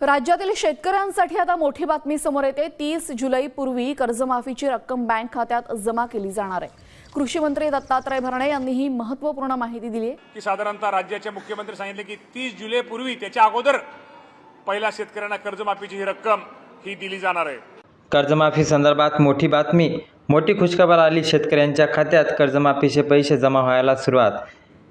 राज्यातील शेतकऱ्यांसाठी आता मोठी बातमी समोर येते। 30 जुलैपूर्वी कर्जमाफीची रक्कम बँक खात्यात जमा केली जाणार आहे। कृषी मंत्री दत्तात्रय भरणे यांनी ही महत्त्वपूर्ण माहिती दिली आहे की साधारणतः राज्याचे मुख्यमंत्री सांगितले की 30 जुलैपूर्वी त्याच्या अगोदर पहिला शेतकऱ्यांना कर्जमाफीची ही रक्कम ही दिली जाणार आहे। कर्जमाफी संदर्भात मोठी बातमी, मोठी खुशखबर आली। शेतकऱ्यांच्या खात्यात कर्जमाफीचे पैसे जमा व्हायला सुरुवात।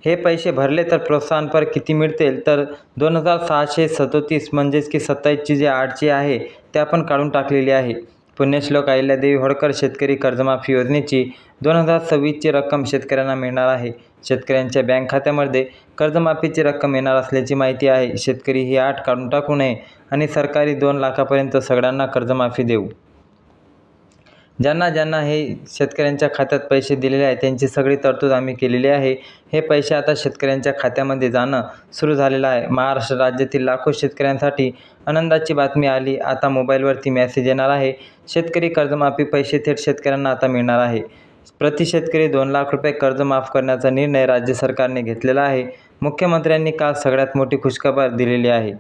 हे पैसे भरले तर प्रोत्साहनपर किती मिळतील तर 2637 म्हणजेच की 27ची जे 8ची आहे ते आपण काढून टाकलेली आहे। पुण्यश्लोक अहिल्यादेवी होळकर शेतकरी कर्जमाफी योजनेची 2026ची रक्कम शेतकऱ्यांना मिळणार आहे। शेतकऱ्यांच्या बँक खात्यामध्ये कर्जमाफीची रक्कम येणार असल्याची माहिती आहे। शेतकरी ही 8 काढून टाकू नये आणि सरकारी 2 लाखापर्यंत सगळ्यांना कर्जमाफी देऊ। ज्यांना हे शेतकऱ्यांच्या खात्यात पैसे दिलेले आहेत त्यांची सगळी तरतूद आम्ही केलेली आहे। हे पैसे आता शेतकऱ्यांच्या खात्यामध्ये जाणं सुरू झालेलं आहे। महाराष्ट्र राज्यातील लाखो शेतकऱ्यांसाठी आनंदाची बातमी आली। आता मोबाईलवरती मेसेज येणार आहे। शेतकरी कर्जमाफी पैसे थेट शेतकऱ्यांना आता मिळणार आहे। प्रति शेतकरी 2 लाख रुपये कर्ज माफ करण्याचा निर्णय राज्य सरकारने घेतलेला आहे। मुख्यमंत्र्यांनी काल सगळ्यात मोठी खुशखबर दिलेली आहे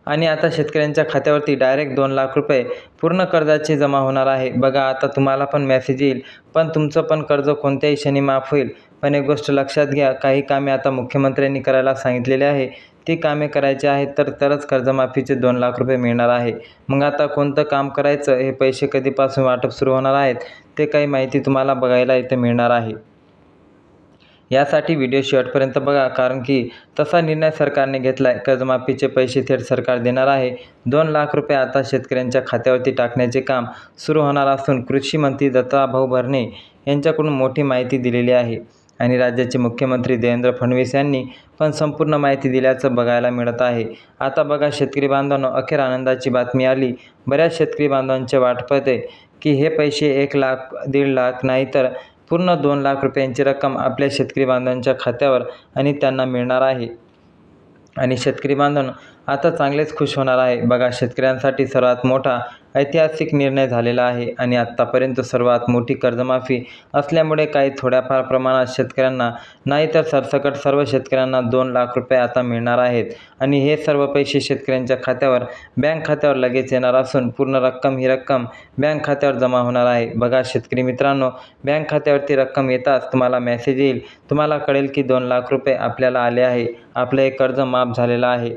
आणि आता शेतकऱ्यांच्या खात्यावरती डायरेक्ट 2 लाख रुपये पूर्ण कर्जाचे जमा होणार आहे। बघा, आता तुम्हाला पण मेसेज येईल, पण तुमचं पण कर्ज कोणत्याही क्षणी माफ होईल। पण एक गोष्ट लक्षात घ्या, काही कामे आता मुख्यमंत्र्यांनी करायला सांगितलेले आहे, ती कामे करायची आहेत तरच कर्जमाफीचे 2 लाख रुपये मिळणार आहे। मग आता कोणतं काम करायचं, हे पैसे कधीपासून वाटप सुरू होणार आहेत ते काही माहिती तुम्हाला बघायला इथे मिळणार आहे। यासाठी व्हिडिओ शेवटपर्यंत बघा, कारण की तसा निर्णय सरकारने घेतला आहे। कर्जमाफीचे पैसे थेट सरकार देणार आहे। 2 लाख रुपये आता शेतकऱ्यांच्या खात्यावरती टाकण्याचे काम सुरू होणार असून कृषी मंत्री दत्ताभाऊ भरणे यांच्याकडून मोठी माहिती दिलेली आहे आणि राज्याचे मुख्यमंत्री देवेंद्र फडणवीस यांनी पण संपूर्ण माहिती दिल्याचं बघायला मिळत आहे। आता बघा शेतकरी बांधवांनो, अखेर आनंदाची बातमी आली। बऱ्याच शेतकरी बांधवांचे वाटप आहे की हे पैसे 1 लाख, 1.5 लाख नाही तर पूर्ण 2 लाख रुपयांची रक्कम आपल्या शेतकरी बांधवांच्या खात्यावर आणि त्यांना मिळणार आहे आणि शेतकरी बांधवांनो आता चांगलेच खुश होणार आहे। बघा, शेतकऱ्यांसाठी सर्वात मोठा ऐतिहासिक निर्णय झालेला आहे आणि आत्तापर्यंत सर्वात मोठी कर्जमाफी असल्यामुळे काही थोड्याफार प्रमाणात शेतकऱ्यांना नाही तर सरसकट सर्व शेतकऱ्यांना 2 लाख रुपये आता मिळणार आहेत आणि हे सर्व पैसे शेतकऱ्यांच्या खात्यावर, बँक खात्यावर लगेच येणार असून पूर्ण रक्कम ही रक्कम बँक खात्यावर जमा होणार आहे। बघा शेतकरी मित्रांनो, बँक खात्यावरती रक्कम येताच तुम्हाला मेसेज येईल, तुम्हाला कळेल की 2 लाख रुपये आपल्याला आले आहे, आपलं हे कर्ज माफ झालेलं आहे।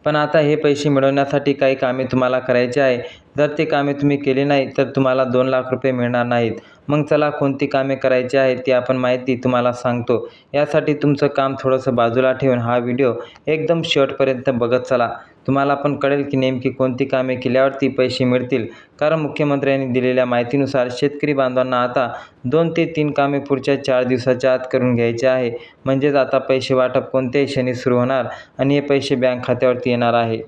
पण आता हे पैसे मिळवण्यासाठी काही कामे तुम्हाला करायची आहे। जर ते कामे तुम्ही केली नाही तर तुम्हाला 2 लाख रुपये मिळणार नाहीत। मग चला, कोणती कामे करायची आहेत ती आपण माहिती तुम्हाला सांगतो। यासाठी तुमचं काम थोडंसं बाजूला ठेवून हा व्हिडिओ एकदम शेवटपर्यंत बघत चला। तुम्हाला पण कळेल की नेमकी कोणती कामे केल्यावरती पैसे मिळतील, कारण मुख्यमंत्र्यांनी दिलेल्या माहितीनुसार शेतकरी बांधवांना आता 2 ते 3 कामे पुढच्या 4 दिवसाच्या आत करून घ्यायचे आहे। म्हणजेच आता पैसे वाटप कोणत्याही क्षणी सुरू होणार आणि हे पैसे बँक खात्यावरती येणार आहे।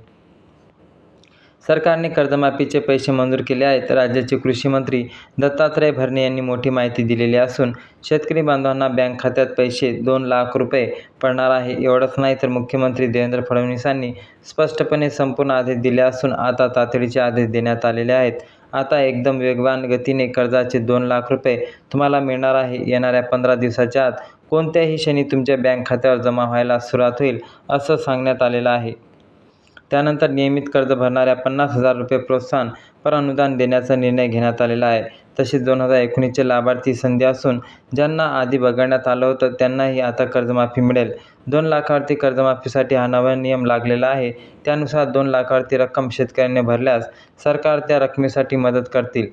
सरकारने कर्जमाफीचे पैसे मंजूर केले आहेत। राज्याचे कृषी मंत्री दत्तात्रय भरणे यांनी मोठी माहिती दिलेली असून शेतकरी बांधवांना बँक खात्यात पैसे 2 लाख रुपये पडणार आहे। एवढंच नाही तर मुख्यमंत्री देवेंद्र फडणवीसांनी स्पष्टपणे संपूर्ण आदेश दिले असून आता तातडीचे आदेश देण्यात आलेले आहेत। आता एकदम वेगवान गतीने कर्जाचे 2 लाख रुपये तुम्हाला मिळणार आहे। येणाऱ्या 15 दिवसाच्या आत कोणत्याही क्षणी तुमच्या बँक खात्यावर जमा व्हायला सुरुवात होईल असं सांगण्यात आलेलं आहे। त्यानंतर नियमित कर्ज भरणाऱ्या 50,000 रुपये प्रोत्साहन पर अनुदान देण्याचा निर्णय घेण्यात आलेला आहे। तसेच 2019चे लाभार्थी संधी असून ज्यांना आधी वगळण्यात आलं होतं त्यांनाही आता कर्जमाफी मिळेल। 2 लाखावरती कर्जमाफीसाठी हा नवा नियम लागलेला आहे। त्यानुसार 2 लाखावरती रक्कम शेतकऱ्यांनी भरल्यास सरकार त्या रकमेसाठी मदत करतील।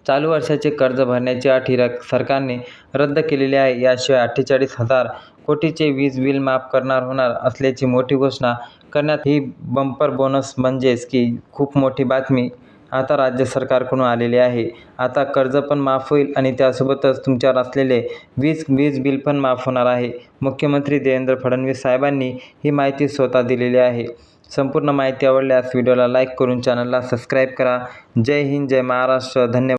चालू वर्षाचे कर्ज भरण्याची अट ही सरकारने रद्द केलेली आहे। याशिवाय 48,000 कोटीचे वीज बिल माफ करणार होणार असल्याची मोठी घोषणा करण्यात, ही बंपर बोनस म्हणजेच की खूप मोठी बातमी आता राज्य सरकारकडून आलेली आहे। आता कर्ज पण माफ होईल आणि त्यासोबतच तुमच्यावर असलेले वीज बिल पण माफ होणार आहे। मुख्यमंत्री देवेंद्र फडणवीस साहेबांनी ही माहिती स्वतः दिलेली आहे। संपूर्ण माहिती आवडल्यास व्हिडिओला लाईक करून चॅनलला सबस्क्राईब करा। जय हिंद, जय महाराष्ट्र, धन्यवाद।